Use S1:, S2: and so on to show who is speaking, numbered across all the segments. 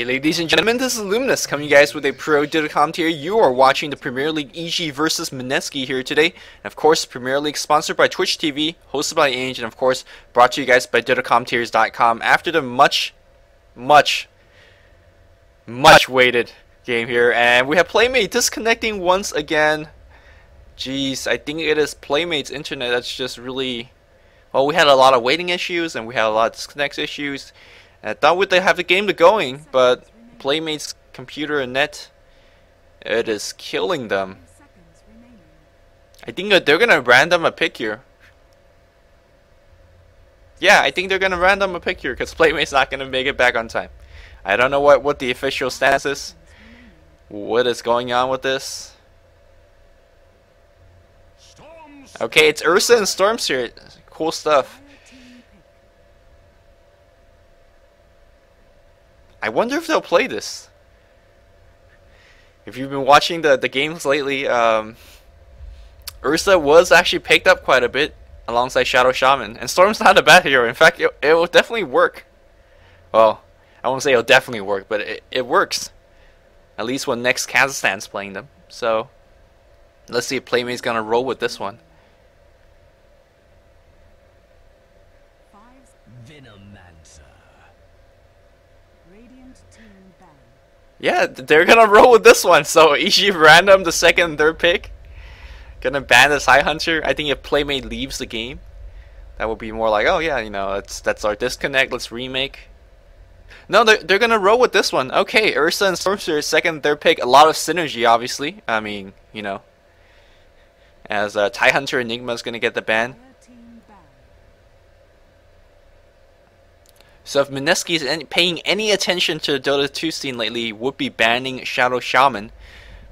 S1: Hey ladies and gentlemen, this is Luminous coming you guys with a pro Dota commentary. You are watching the Premier League EG versus Mineski here today. And of course, Premier League sponsored by Twitch TV, hosted by Ange, and of course, brought to you guys by DotaCommentaries.com after the much waited game here. And we have Playmate disconnecting once again. Jeez, I think it is Playmate's internet that's just really... Well, we had a lot of waiting issues and we had a lot of disconnect issues. I thought we'd have the game going, but Playmate's computer and net, it is killing them. I think that they're gonna random a pick here. Yeah, I think they're gonna random a pick here because Playmate's not gonna make it back on time. I don't know what the official status is. What is going on with this? Okay, it's Ursa and Storms here. Cool stuff. I wonder if they'll play this. If you've been watching the games lately, Ursa was actually picked up quite a bit alongside Shadow Shaman. And Storm's not a bad hero. In fact, it will definitely work. Well, I won't say it'll definitely work, but it works. At least when next Kazakhstan's playing them. So, let's see if Playmate's going to roll with this one. Yeah, they're gonna roll with this one. So EG random the second and third pick. Gonna ban this High Hunter. I think if Playmate leaves the game, that would be more like, oh yeah, you know, that's our disconnect. Let's remake. No, they're gonna roll with this one. Okay, Ursa and Stormster second and third pick. A lot of synergy, obviously. I mean, you know, as High Hunter Enigma is gonna get the ban. So if Mineski is paying any attention to the Dota 2 scene lately, would be banning Shadow Shaman.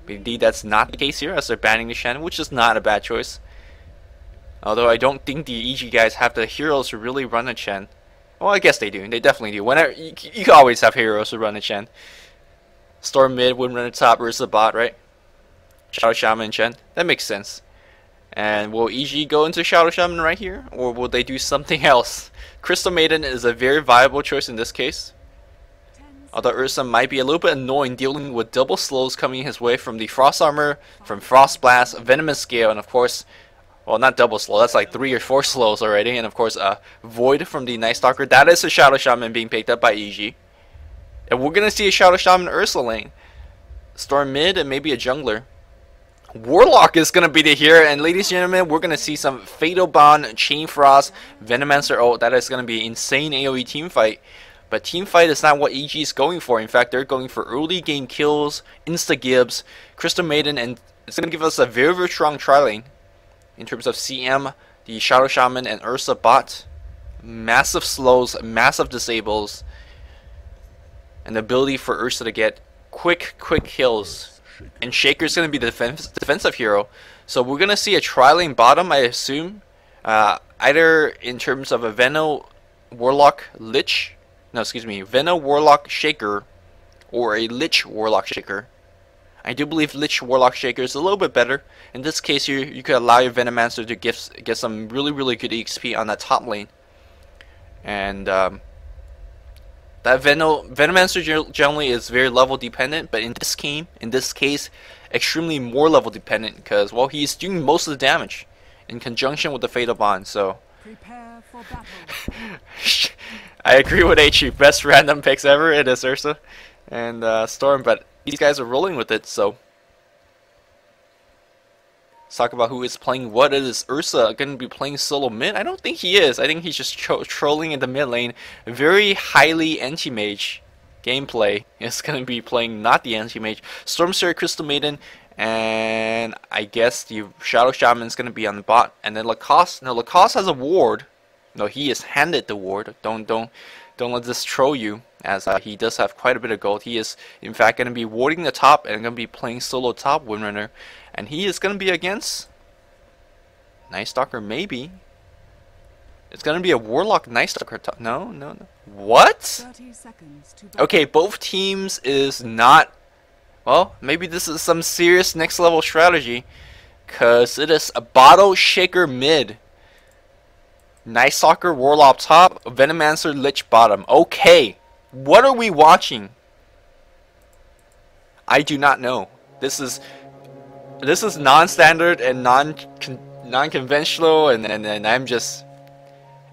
S1: But indeed, that's not the case here, as they're banning the Shannon, which is not a bad choice. Although I don't think the EG guys have the heroes to really run a Chen. Well, I guess they do. They definitely do. Whenever you can always have heroes to run a Chen. Storm mid, wouldn't run a top, Ursa bot, right? Shadow Shaman and Chen. That makes sense. And will EG go into Shadow Shaman right here? Or will they do something else? Crystal Maiden is a very viable choice in this case. Although Ursa might be a little bit annoying dealing with double slows coming his way from the Frost Armor, from Frost Blast, Venomous Gale, and of course, well, not double slow, that's like 3 or 4 slows already. And of course, Void from the Night Stalker. That is a Shadow Shaman being picked up by EG. And we're going to see a Shadow Shaman Ursa lane. Storm mid and maybe a jungler. Warlock is going to be the hero, and ladies and gentlemen, we're going to see some Fatal Bond, Chain Frost, Venomancer. Oh, that is going to be an insane AoE teamfight. But teamfight is not what EG is going for. In fact, they're going for early game kills, insta-gibs, Crystal Maiden, and it's going to give us a very, very strong tri-lane in terms of CM, the Shadow Shaman, and Ursa bot. Massive slows, massive disables, and the ability for Ursa to get quick kills. And Shaker's going to be the defensive hero. So we're going to see a tri-lane bottom, I assume. Either in terms of a Veno Warlock Lich. No, excuse me. Veno Warlock Shaker. Or a Lich Warlock Shaker. I do believe Lich Warlock Shaker is a little bit better. In this case, you could allow your Venomancer to get some really good EXP on that top lane. And that Venomancer generally is very level dependent, but in this case, extremely more level dependent because, well, he's doing most of the damage in conjunction with the Fatal Bond. So,
S2: prepare for battle.
S1: I agree with HU. Best random picks ever. It is Ursa and Storm, but these guys are rolling with it. So, let's talk about who is playing what. It is Ursa going to be playing solo mid? I don't think he is. I think he's just trolling in the mid lane. Very highly anti-mage gameplay. Is going to be playing not the anti-mage. Stormster, Crystal Maiden, and I guess the Shadow Shaman is going to be on the bot. And then Lacoste. Now Lacoste has a ward. No, he is handed the ward. Don't let this troll you, as he does have quite a bit of gold. He is in fact going to be warding the top and going to be playing solo top Windrunner. And he is going to be against Night Stalker, maybe. It's going to be a Warlock Night Stalker. No. What? Okay, both teams is not... Well, maybe this is some serious next level strategy. Because it is a Bottle Shaker mid. Night Stalker, Warlock top, Venomancer, Lich bottom. Okay, what are we watching? I do not know. This is non-standard and non-conventional, and I'm just...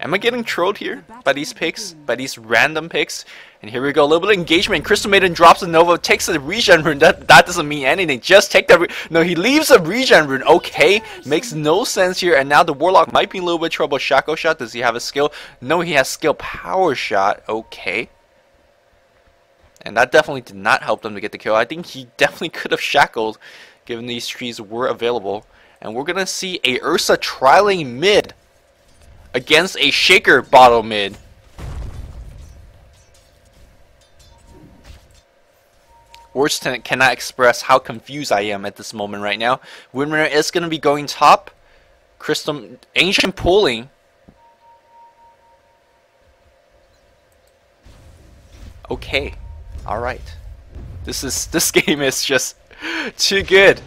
S1: Am I getting trolled here by these picks? By these random picks? And here we go, a little bit of engagement. Crystal Maiden drops a Nova, takes a regen rune. That doesn't mean anything. Just take the... No, he leaves a regen rune. Okay, makes no sense here. And now the Warlock might be in a little bit of trouble. Shackle Shot, does he have a skill? No, he has skill Power Shot. Okay. And that definitely did not help them to get the kill. I think he definitely could have shackled, given these trees were available. And we're going to see a Ursa trialing mid against a Shaker bottle mid. Words cannot express how confused I am at this moment right now. Windrunner is going to be going top. Ancient pulling. Okay. Alright. This game is just too good.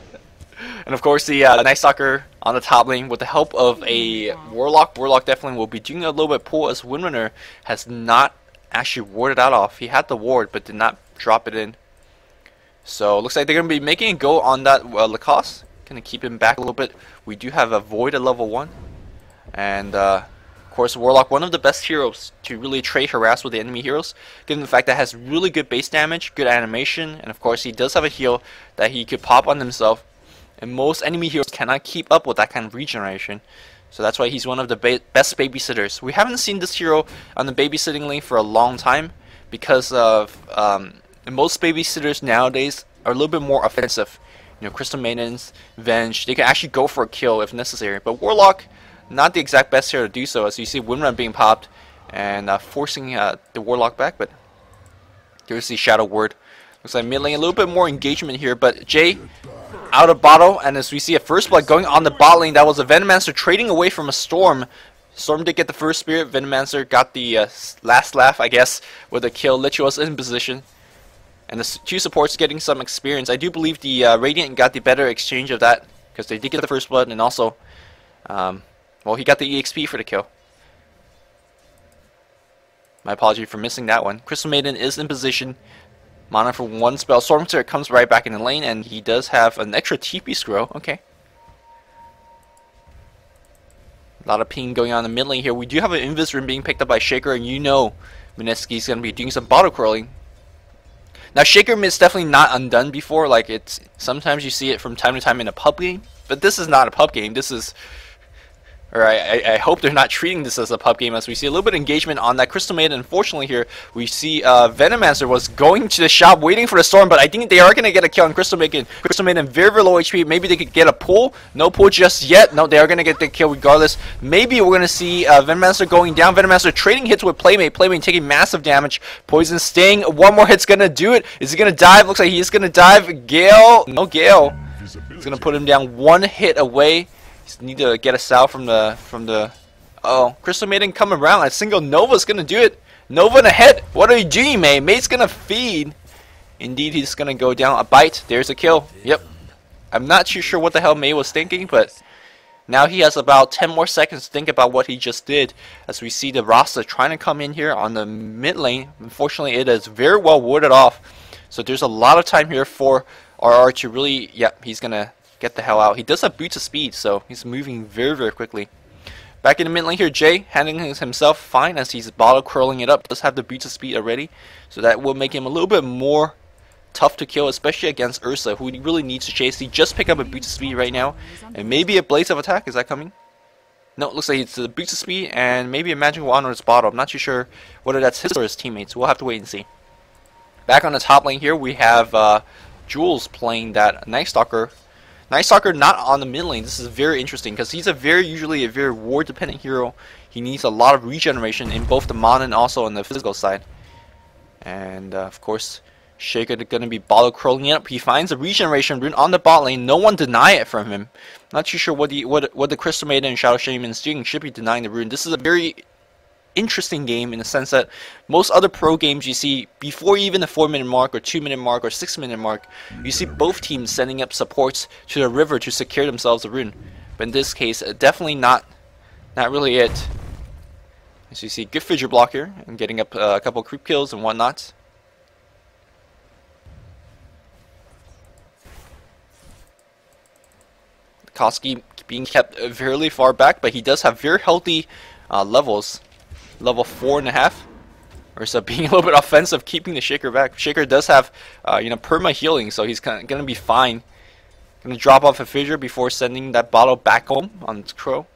S1: And of course the Night Stalker on the top lane with the help of a Warlock. Warlock definitely will be doing a little bit pull, as Windrunner has not actually warded that off. He had the ward but did not drop it in. So looks like they're going to be making a go on that Lacoste. Going to keep him back a little bit. We do have a Void at level 1. And of course Warlock, one of the best heroes to really trade harass with the enemy heroes, given the fact that it has really good base damage, good animation, and of course he does have a heal that he could pop on himself. And most enemy heroes cannot keep up with that kind of regeneration. So that's why he's one of the best babysitters. We haven't seen this hero on the babysitting lane for a long time because of... most babysitters nowadays are a little bit more offensive. You know, Crystal Maidens, Venge, they can actually go for a kill if necessary. But Warlock, not the exact best hero to do so, as you see Windrun being popped and forcing the Warlock back. But there's the Shadow Word. Looks like mid lane, a little bit more engagement here. But Jay out of bottle, and as we see a first blood going on the bot lane, that was a Venomancer trading away from a Storm. Storm did get the first spirit. Venomancer got the last laugh, I guess, with a kill. Lich was in position. And the two supports getting some experience. I do believe the Radiant got the better exchange of that, because they did get the first blood, and also, well, he got the EXP for the kill. My apology for missing that one. Crystal Maiden is in position. Mana for one spell. Stormter comes right back in the lane, and he does have an extra TP scroll. Okay. A lot of ping going on in the mid lane here. We do have an Invis Rune being picked up by Shaker, and you know Mineski's going to be doing some bottle crawling. Now, Shaker is definitely not undone before. Like, it's sometimes you see it from time to time in a pub game, but this is not a pub game. This is, or I hope they're not treating this as a pub game, as we see a little bit of engagement on that Crystal Maiden. Unfortunately here, we see Venomancer was going to the shop waiting for the Storm, but I think they are going to get a kill on Crystal Maiden. Crystal Maiden very, very low HP. Maybe they could get a pull. No pull just yet. No, they are going to get the kill regardless. Maybe we're going to see Venomancer going down. Venomancer trading hits with Playmate. Playmate taking massive damage. Poison staying. One more hit's going to do it. Is he going to dive? Looks like he's going to dive. Gale. No Gale. He's going to put him down one hit away. Just need to get a sal from the oh, Crystal Maiden coming around. A single Nova's gonna do it. Nova in the head. What are you doing, mate? Mate's gonna feed. Indeed, he's gonna go down. A bite. There's a kill. Yep. I'm not too sure what the hell May was thinking, but now he has about 10 more seconds to think about what he just did. As we see the Rasta trying to come in here on the mid lane. Unfortunately, it is very well warded off. So there's a lot of time here for RR to really, yep, he's gonna get the hell out. He does have boots of speed, so he's moving very, very quickly. Back in the mid lane here, Jay handling himself fine as he's bottle curling it up. Does have the boots of speed already, so that will make him a little bit more tough to kill, especially against Ursa, who he really needs to chase. He just picked up a boots of speed right now, and maybe a blaze of attack. Is that coming? No, it looks like it's the boots of speed and maybe a magical wand or his bottle. I'm not too sure whether that's his or his teammates. We'll have to wait and see. Back on the top lane here, we have Jules playing that Night Stalker. Night Stalker not on the mid lane. This is very interesting because he's usually a very ward dependent hero. He needs a lot of regeneration in both the mana and also on the physical side. And of course, Shaker going to be bottle curling it up. He finds a regeneration rune on the bot lane. No one deny it from him. Not too sure what the Crystal Maiden and Shadow Shaman is doing. Should be denying the rune. This is a very interesting game in the sense that most other pro games you see before even the 4-minute mark or 2-minute mark or 6-minute mark, you see both teams sending up supports to the river to secure themselves a rune. But in this case, definitely not really it. As you see, good fidget block here and getting up a couple creep kills and whatnot. Koski being kept fairly far back, but he does have very healthy levels. Level 4.5. Ursa being a little bit offensive, keeping the Shaker back. Shaker does have, perma healing, so he's going to be fine. Going to drop off a fissure before sending that bottle back home on its Crow.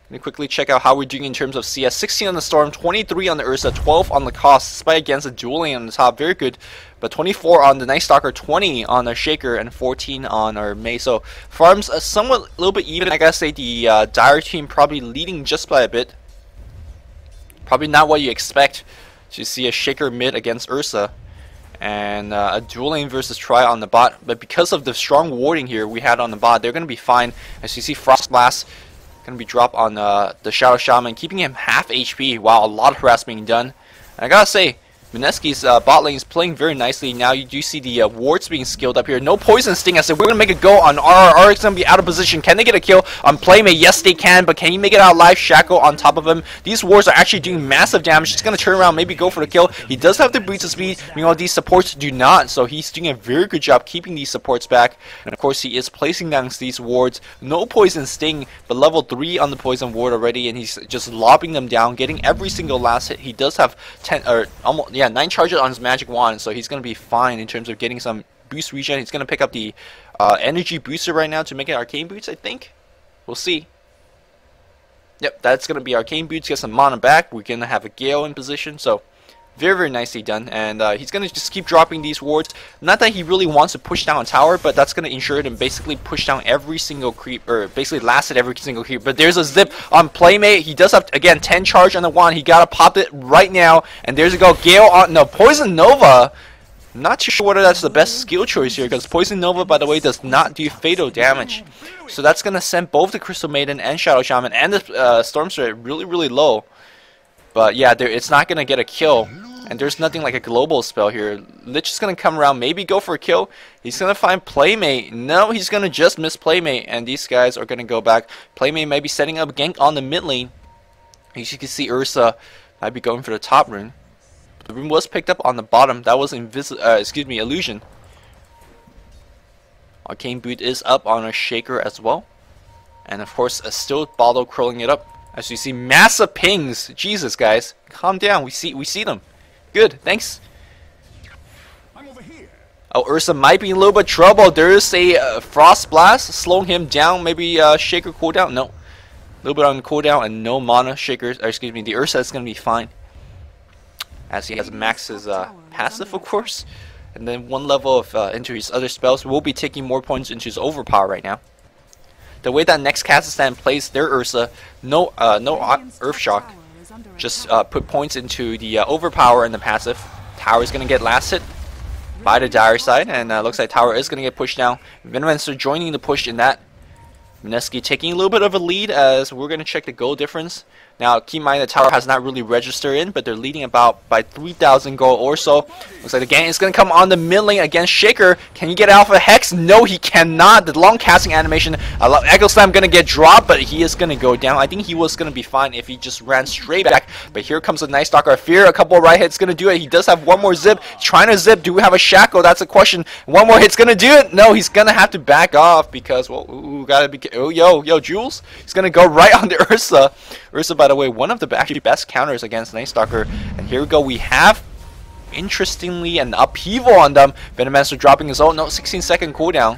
S1: Going to quickly check out how we're doing in terms of CS. 16 on the Storm, 23 on the Ursa, 12 on the Cost, despite against the dueling on the top. Very good. But 24 on the Night Stalker, 20 on our Shaker, and 14 on our Mei. So farms somewhat a little bit even. I gotta say the Dire team probably leading just by a bit. Probably not what you expect to see a Shaker mid against Ursa. And a dueling versus Tri on the bot. But because of the strong warding here we had on the bot, they're going to be fine. As you see, Frost Blast going to be dropped on the Shadow Shaman, keeping him half HP while a lot of harass being done. And I gotta say, Mineski's bot lane is playing very nicely. Now you do see the wards being skilled up here. No poison sting. I said we're going to make a go on RRR. It's going to be out of position. Can they get a kill on Playmate? Yes, they can. But can he make it out alive? Shackle on top of him. These wards are actually doing massive damage. He's going to turn around, maybe go for the kill. He does have the boots of speed. These supports do not. So he's doing a very good job keeping these supports back. And of course, he is placing down these wards. No poison sting, but level 3 on the poison ward already. And he's just lobbing them down, getting every single last hit. He does have 9 charges on his magic wand, so he's going to be fine in terms of getting some boost regen. He's going to pick up the energy booster right now to make it arcane boots, I think. We'll see. Yep, that's going to be arcane boots. Get some mana back. We're going to have a Gale in position, so very, very nicely done. And he's going to just keep dropping these wards. Not that he really wants to push down a tower, but that's going to ensure him basically push down every single creep, or basically last at every single creep. But there's a zip on Playmate. He does have, again, 10 charge on the wand. He got to pop it right now. And there's a go. Gale on, no, Poison Nova. Not too sure whether that's the best skill choice here, because Poison Nova, by the way, does not do fatal damage. So that's going to send both the Crystal Maiden and Shadow Shaman and the Storm Spirit really, really low. But yeah, it's not going to get a kill. And there's nothing like a global spell here. Lich is going to come around, maybe go for a kill. He's going to find Playmate. No, he's going to just miss Playmate. And these guys are going to go back. Playmate may be setting up a gank on the mid lane. As you can see, Ursa might be going for the top rune. The rune was picked up on the bottom. That was illusion. Arcane Boot is up on a Shaker as well. And of course, a still bottle curling it up. As you see, massive pings. Jesus, guys, calm down. We see them. Good, thanks. Oh, Ursa might be in a little bit of trouble. There is a Frost Blast slowing him down. Maybe Shaker cooldown. No, a little bit on cooldown and no mana. Shakers, or excuse me, the Ursa is going to be fine, as he has max his passive, of course, and then one level of into his other spells. Will be taking more points into his overpower right now. The way that next Kazakhstan plays their Ursa, no Earth Shock. Just put points into the overpower and the passive. Tower is going to get last hit by the Dire side, and looks like Tower is going to get pushed down. Venomancer joining the push in that. Mineski taking a little bit of a lead, as we're going to check the gold difference. Now, keep in mind the tower has not really registered in, but they're leading about by 3,000 gold or so. Looks like the gang is going to come on the mid lane against Shaker. Can he get Alpha Hex? No, he cannot. The long casting animation. Echo Slam going to get dropped, but he is going to go down. I think he was going to be fine if he just ran straight back. But here comes the Night Stalker. Fear, a couple of right hits going to do it. He does have one more zip. He's trying to zip. Do we have a shackle? That's a question. One more hit's going to do it. No, he's going to have to back off because, well, gotta be. Oh, yo, Jules. He's going to go right on the Ursa. Ursa, by the way, one of the actually best counters against Night Stalker. And here we go. We have, interestingly, an upheaval on them. Venomancer dropping his ult. No, 16-second cooldown.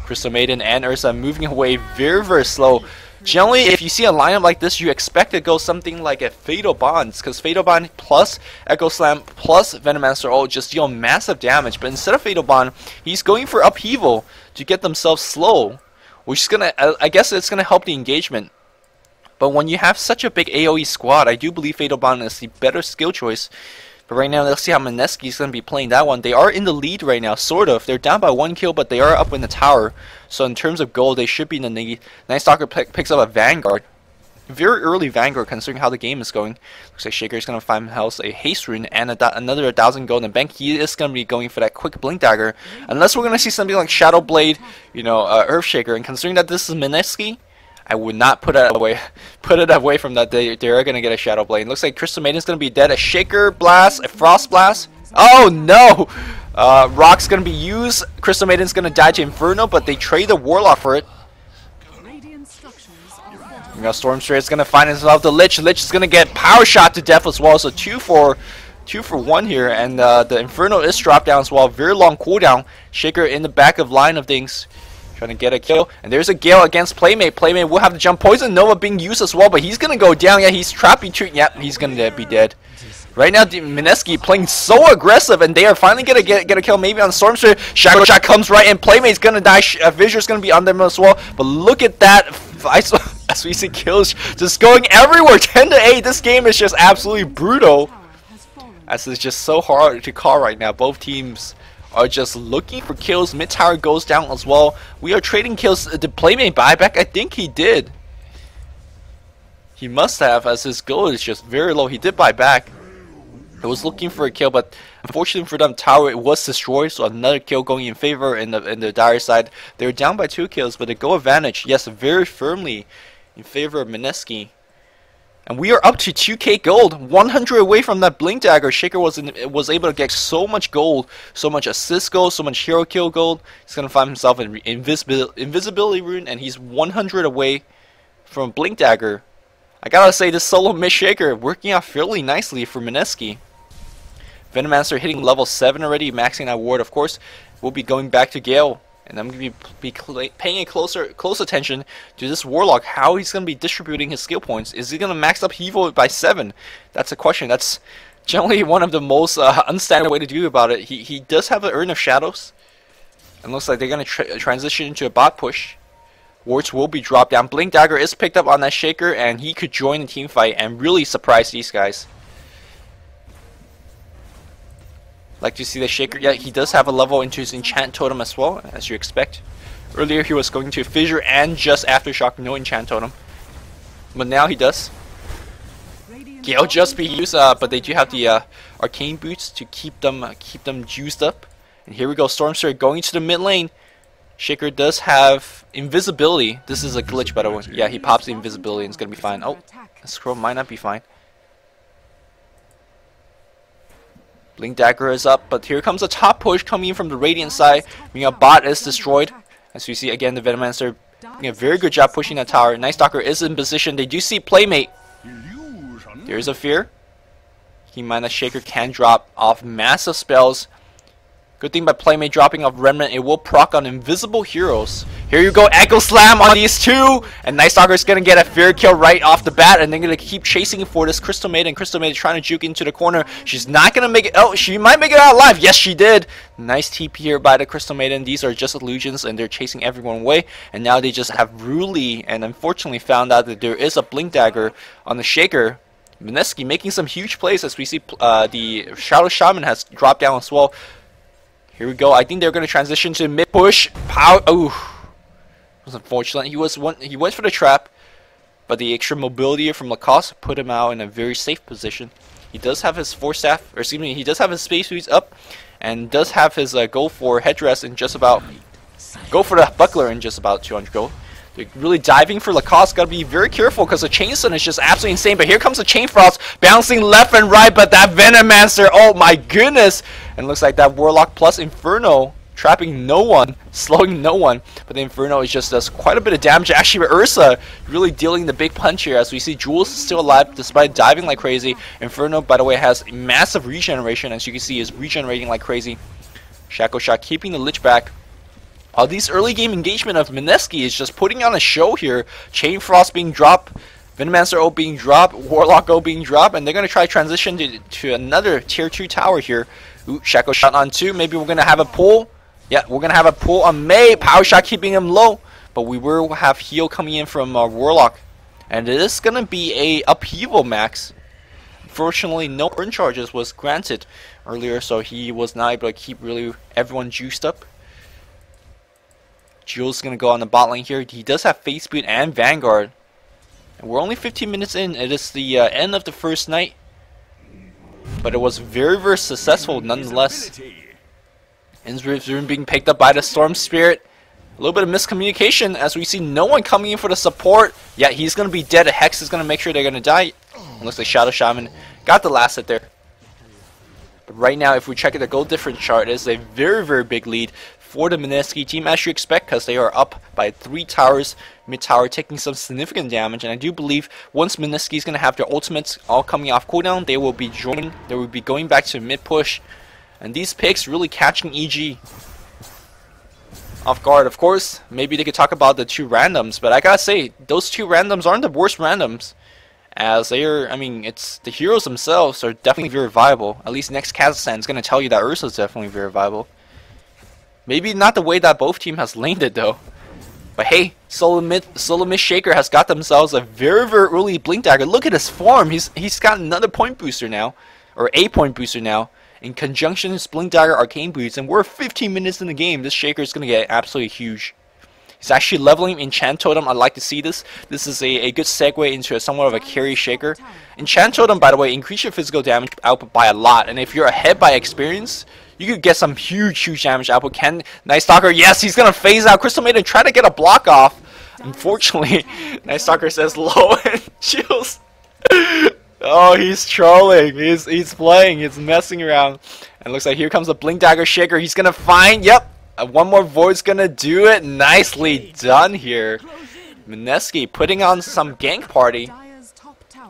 S1: Crystal Maiden and Ursa moving away very, very slow. Generally, if you see a lineup like this, you expect to go something like a Fatal Bonds, because Fatal Bond plus Echo Slam plus Venomancer ult just deal massive damage. But instead of Fatal Bond, he's going for upheaval to get themselves slow, which is gonna, I guess, it's gonna help the engagement. But when you have such a big AoE squad, I do believe Fatal Bond is the better skill choice. But right now, let's see how Mineski is going to be playing that one. They are in the lead right now, sort of. They're down by 1 kill, but they are up in the tower. So in terms of gold, they should be in the lead. Night Stalker picks up a Vanguard. Very early Vanguard, considering how the game is going. Looks like Shaker is going to find himself a Haste Rune and another 1,000 gold in the bank. He is going to be going for that quick Blink Dagger. Unless we're going to see something like Shadow Blade, Earth Shaker. And considering that this is Mineski, I would not put it away from that. They are going to get a Shadow Blade. Looks like Crystal Maiden is going to be dead. A Shaker Blast, a Frost Blast. Oh no! Rock's going to be used. Crystal Maiden's going to die to Inferno, but they trade the Warlock for it. You know, Storm Spirit is gonna find himself the Lich. Lich is gonna get power shot to death as well. So 2 for 1 here, and the Inferno is dropped down as well. Very long cooldown. Shaker in the back of line of things, trying to get a kill. And there's a Gale against Playmate. Playmate will have to jump. Poison Nova being used as well, but he's gonna go down. Yeah, he's trapped between. Yep, he's gonna be dead. Right now, Mineski playing so aggressive, and they are finally gonna get a kill, maybe on Storm Spirit. Shadow Shot comes right in. Playmate's gonna die. Visual's gonna be on them as well. But look at that. As we see kills just going everywhere. 10-8. This game is just absolutely brutal. As it's just so hard to call right now. Both teams are just looking for kills. Mid tower goes down as well. We are trading kills. Did Playmate buyback? I think he did. He must have, as his gold is just very low. He did buy back. He was looking for a kill, but unfortunately for them, tower it was destroyed. So another kill going in favor in the dire side. They're down by 2 kills, but the go advantage, yes, very firmly in favor of Mineski. And we are up to 2k gold, 100 away from that Blink Dagger. Shaker was able to get so much gold, so much assist gold, so much hero kill gold. He's going to find himself an invisibility rune, and he's 100 away from Blink Dagger. I gotta say, this solo mid Shaker working out fairly nicely for Mineski. Venomancer hitting level 7 already, maxing that ward, of course. We'll be going back to Gale. And I'm going to be paying a close attention to this Warlock, how he's going to be distributing his skill points. Is he going to max up Evo by 7? That's a question. That's generally one of the most unstandard way to do about it. He does have an Urn of Shadows. And looks like they're going to transition into a bot push. Wards will be dropped down. Blink Dagger is picked up on that Shaker, and he could join the team fight and really surprise these guys. Like to see the Shaker. Yeah, he does have a level into his enchant totem as well, as you expect. Earlier he was going to Fissure and just Aftershock, no enchant totem, but now he does. Gale just be used, but they do have the arcane boots to keep them juiced up. And here we go, Storm Spirit going to the mid lane. Shaker does have invisibility. This is a glitch, by the way. Yeah, he pops the invisibility and it's gonna be fine. Oh, the scroll might not be fine. Blink Dagger is up, but here comes a top push coming in from the Radiant side. Bot is destroyed. As you see again, the Venomancer doing a very good job pushing that tower. Night Stalker is in position. They do see Playmate. There's a fear. Keep in mind that Shaker can drop off massive spells. Good thing by Playmate dropping off Remnant, it will proc on invisible heroes. Here you go, Echo Slam on these two, and Night Stalker is gonna get a fear kill right off the bat, and they're gonna keep chasing for this Crystal Maiden. Crystal Maiden trying to juke into the corner. She's not gonna make it. Oh, she might make it out alive. Yes, she did. Nice TP here by the Crystal Maiden. These are just illusions, and they're chasing everyone away. And now they just have Ruli, and unfortunately found out that there is a Blink Dagger on the Shaker. Mineski making some huge plays as we see the Shadow Shaman has dropped down as well. Here we go. I think they're going to transition to mid push. Power. Oh, it was unfortunate. He went for the trap, but the extra mobility from Lacoste put him out in a very safe position. He does have his Forestaff, or excuse me, he does have his Space Boots up, and does have his go for headdress in just about. Go for the buckler in just about 200 gold. They're really diving for Lacoste. Gotta be very careful because the Chain Stun is just absolutely insane. But here comes the Chain Frost bouncing left and right. But that Venomancer, oh my goodness! And looks like that Warlock plus Inferno trapping no one, slowing no one. But the Inferno is just does quite a bit of damage. Actually, Ursa really dealing the big punch here as we see Jules is still alive despite diving like crazy. Inferno, by the way, has massive regeneration, as you can see, is regenerating like crazy. Shackle Shot keeping the Lich back. These early game engagement of Mineski is just putting on a show here. Chain Frost being dropped, Venomancer O being dropped, Warlock O being dropped, and they're going to try transition to another tier 2 tower here. Ooh, Shackle Shot on 2. Maybe we're going to have a pull. Yeah, we're going to have a pull on Mei. Power Shot keeping him low, but we will have heal coming in from Warlock. And it is going to be a upheaval max. Unfortunately, no urn charges was granted earlier, so he was not able to keep really everyone juiced up. Jules is going to go on the bot lane here. He does have Face Boot and Vanguard. And we're only 15 minutes in. It is the end of the first night. But it was very, very successful nonetheless. Innsbruck's rune being picked up by the Storm Spirit. A little bit of miscommunication as we see no one coming in for the support. Yeah, he's going to be dead. A Hex is going to make sure they're going to die. It looks like Shadow Shaman got the last hit there. But right now, if we check the gold difference chart, it is a very, very big lead. for the Mineski team, as you expect, because they are up by 3 towers, mid tower taking some significant damage. And I do believe once Mineski is going to have their ultimates all coming off cooldown, they will be going back to mid push. And these picks really catching EG off guard. Of course, maybe they could talk about the 2 randoms, but I gotta say, those 2 randoms aren't the worst randoms, as they are, I mean, it's the heroes themselves are definitely very viable. At least next Kazakhstan is gonna tell you that Ursa is definitely very viable. Maybe not the way that both team has laned it though. But hey, Solo Mid Shaker has got themselves a very early Blink Dagger. Look at his farm. He's got another point booster now, or a point booster now. In conjunction with Blink Dagger Arcane Boots, and we're 15 minutes in the game. This Shaker is going to get absolutely huge. He's actually leveling Enchant Totem. I'd like to see this. This is a good segue into somewhat of a carry Shaker. Enchant Totem, by the way, increase your physical damage output by a lot. And if you're ahead by experience, you could get some huge damage output. Night Stalker, yes, he's going to phase out Crystal Maiden and try to get a block off. Unfortunately, Night Stalker says low and chills. Oh, he's trolling. He's playing. He's messing around. And looks like here comes the Blink Dagger Shaker. He's gonna find. Yep. One more Void's gonna do it. Nicely done here. Mineski putting on some gank party.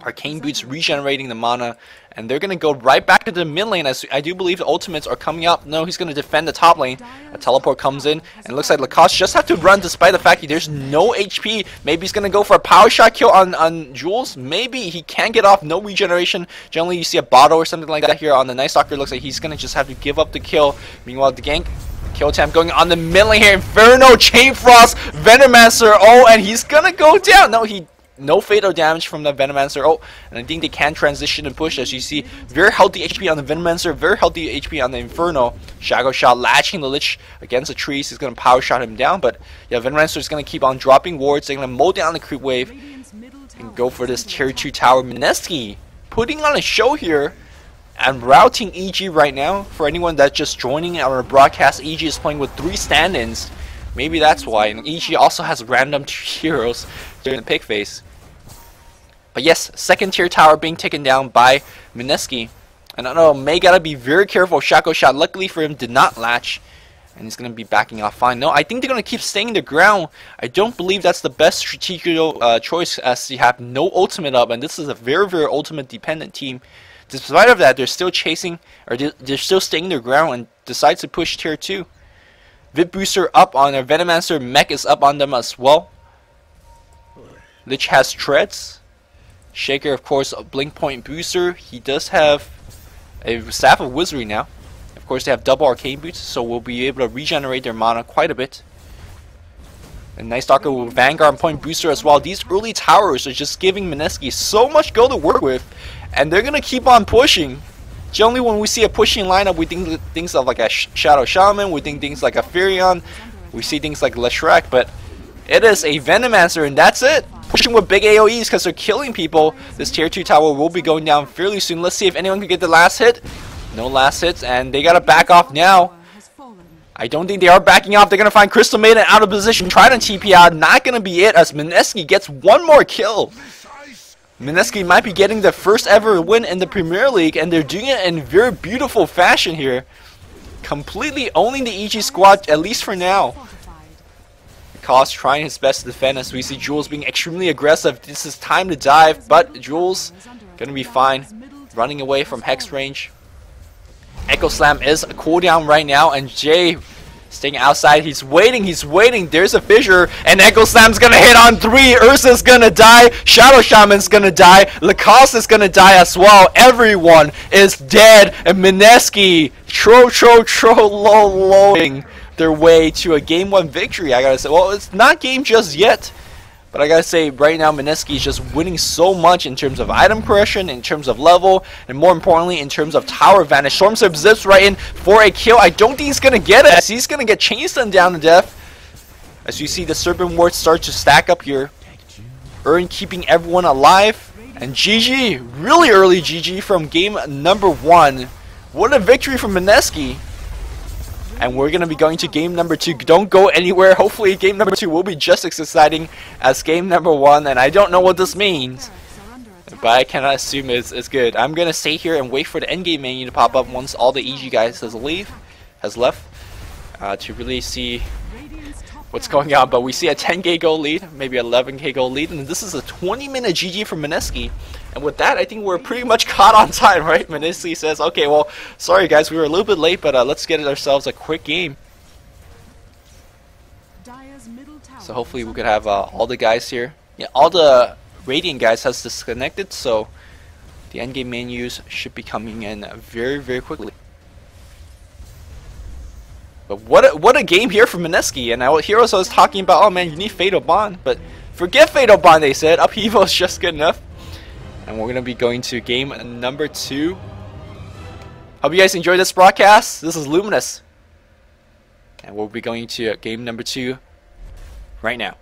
S1: Arcane Boots regenerating the mana. And they're going to go right back to the mid lane, as I do believe the ultimates are coming up. No, he's going to defend the top lane. A teleport comes in, and it looks like Lacoste just have to run despite the fact that there's no HP. Maybe he's going to go for a power shot kill on Jules. Maybe he can get off, no regeneration. Generally, you see a bottle or something like that here on the Night Stalker. Looks like he's going to just have to give up the kill. Meanwhile, the gank kill attempt going on the mid lane here. Inferno, Chain Frost, Venomancer. Oh, and he's going to go down. No fatal damage from the Venomancer. Oh, and I think they can transition and push, as you see. Very healthy HP on the Venomancer, very healthy HP on the Inferno. Shadow Shot latching the Lich against the trees. He's going to power shot him down, but yeah, Venomancer is going to keep on dropping wards. They're going to mow down the creep wave and go for this tier 2 tower. Mineski putting on a show here and routing EG right now. For anyone that's just joining our broadcast, EG is playing with 3 stand-ins. Maybe that's why. And EG also has random 2 heroes during the pick phase. But yes, second tier tower being taken down by Mineski. And I don't know, May gotta be very careful. Shaco Shot, luckily for him, did not latch. And he's gonna be backing off fine. No, I think they're gonna keep staying the ground. I don't believe that's the best strategical choice, as you have no ultimate up. And this is a very ultimate dependent team. Despite of that, they're still chasing, or they're still staying their ground and decides to push tier 2. Vip Booster up on their Venomancer. Mech is up on them as well. Lich has treads. Shaker, of course, a Blink Point Booster. He does have a Staff of Wizardry now. Of course, they have double Arcane Boots, so we'll be able to regenerate their mana quite a bit. And Night Stalker with Vanguard and Point Booster as well. These early towers are just giving Mineski so much go to work with, and they're going to keep on pushing. Generally, when we see a pushing lineup, we think things of like a Shadow Shaman, we think things like a Furion, we see things like Leshrac, but it is a Venomancer, and that's it. Pushing with big AoEs because they're killing people. This tier 2 tower will be going down fairly soon. Let's see if anyone can get the last hit. No last hits, and they gotta back off now. I don't think they are backing off. They're gonna find Crystal Maiden out of position. Try to TP out. Not gonna be it, as Mineski gets one more kill. Mineski might be getting the first ever win in the Premier League, and they're doing it in very beautiful fashion here. Completely owning the EG squad, at least for now. Cause trying his best to defend, as we see Jules being extremely aggressive. This is time to dive, but Jules gonna be fine. Running away from Hex range. Echo Slam is a cooldown right now, and Jay staying outside. He's waiting. There's a fissure, and Echo Slam's gonna hit on 3. Ursa's gonna die. Shadow Shaman's gonna die. Lacoste is gonna die as well. Everyone is dead, and Mineski trolling their way to a game 1 victory. I gotta say, well, it's not game just yet, but I gotta say right now Mineski is just winning so much in terms of item progression, in terms of level, and more importantly in terms of tower advantage. Storm Surf zips right in for a kill. I don't think he's gonna get it, as he's gonna get chain stunned down to death. As you see the Serpent Wards start to stack up here. Urn keeping everyone alive, and GG, really early GG from game number 1. What a victory from Mineski. And we're going to be going to game number 2. Don't go anywhere. Hopefully game number 2 will be just as exciting as game number 1. And I don't know what this means, but I cannot assume it's good. I'm going to stay here and wait for the endgame menu to pop up once all the EG guys has left. to really see what's going on. But we see a 10k goal lead, maybe 11k goal lead, and this is a 20-minute GG from Mineski. And with that, I think we're pretty much caught on time, right? Mineski says, okay, well, sorry guys, we were a little bit late, but let's get ourselves a quick game. So hopefully we could have all the guys here. Yeah, all the Radiant guys has disconnected, so the endgame menus should be coming in very, very quickly. But what a game here from Mineski. And Heroes was talking about, oh man, you need Fatal Bond. But forget Fatal Bond, they said. Upheaval is just good enough. And we're going to be going to game number 2. Hope you guys enjoyed this broadcast. This is Luminous. And we'll be going to game number 2 right now.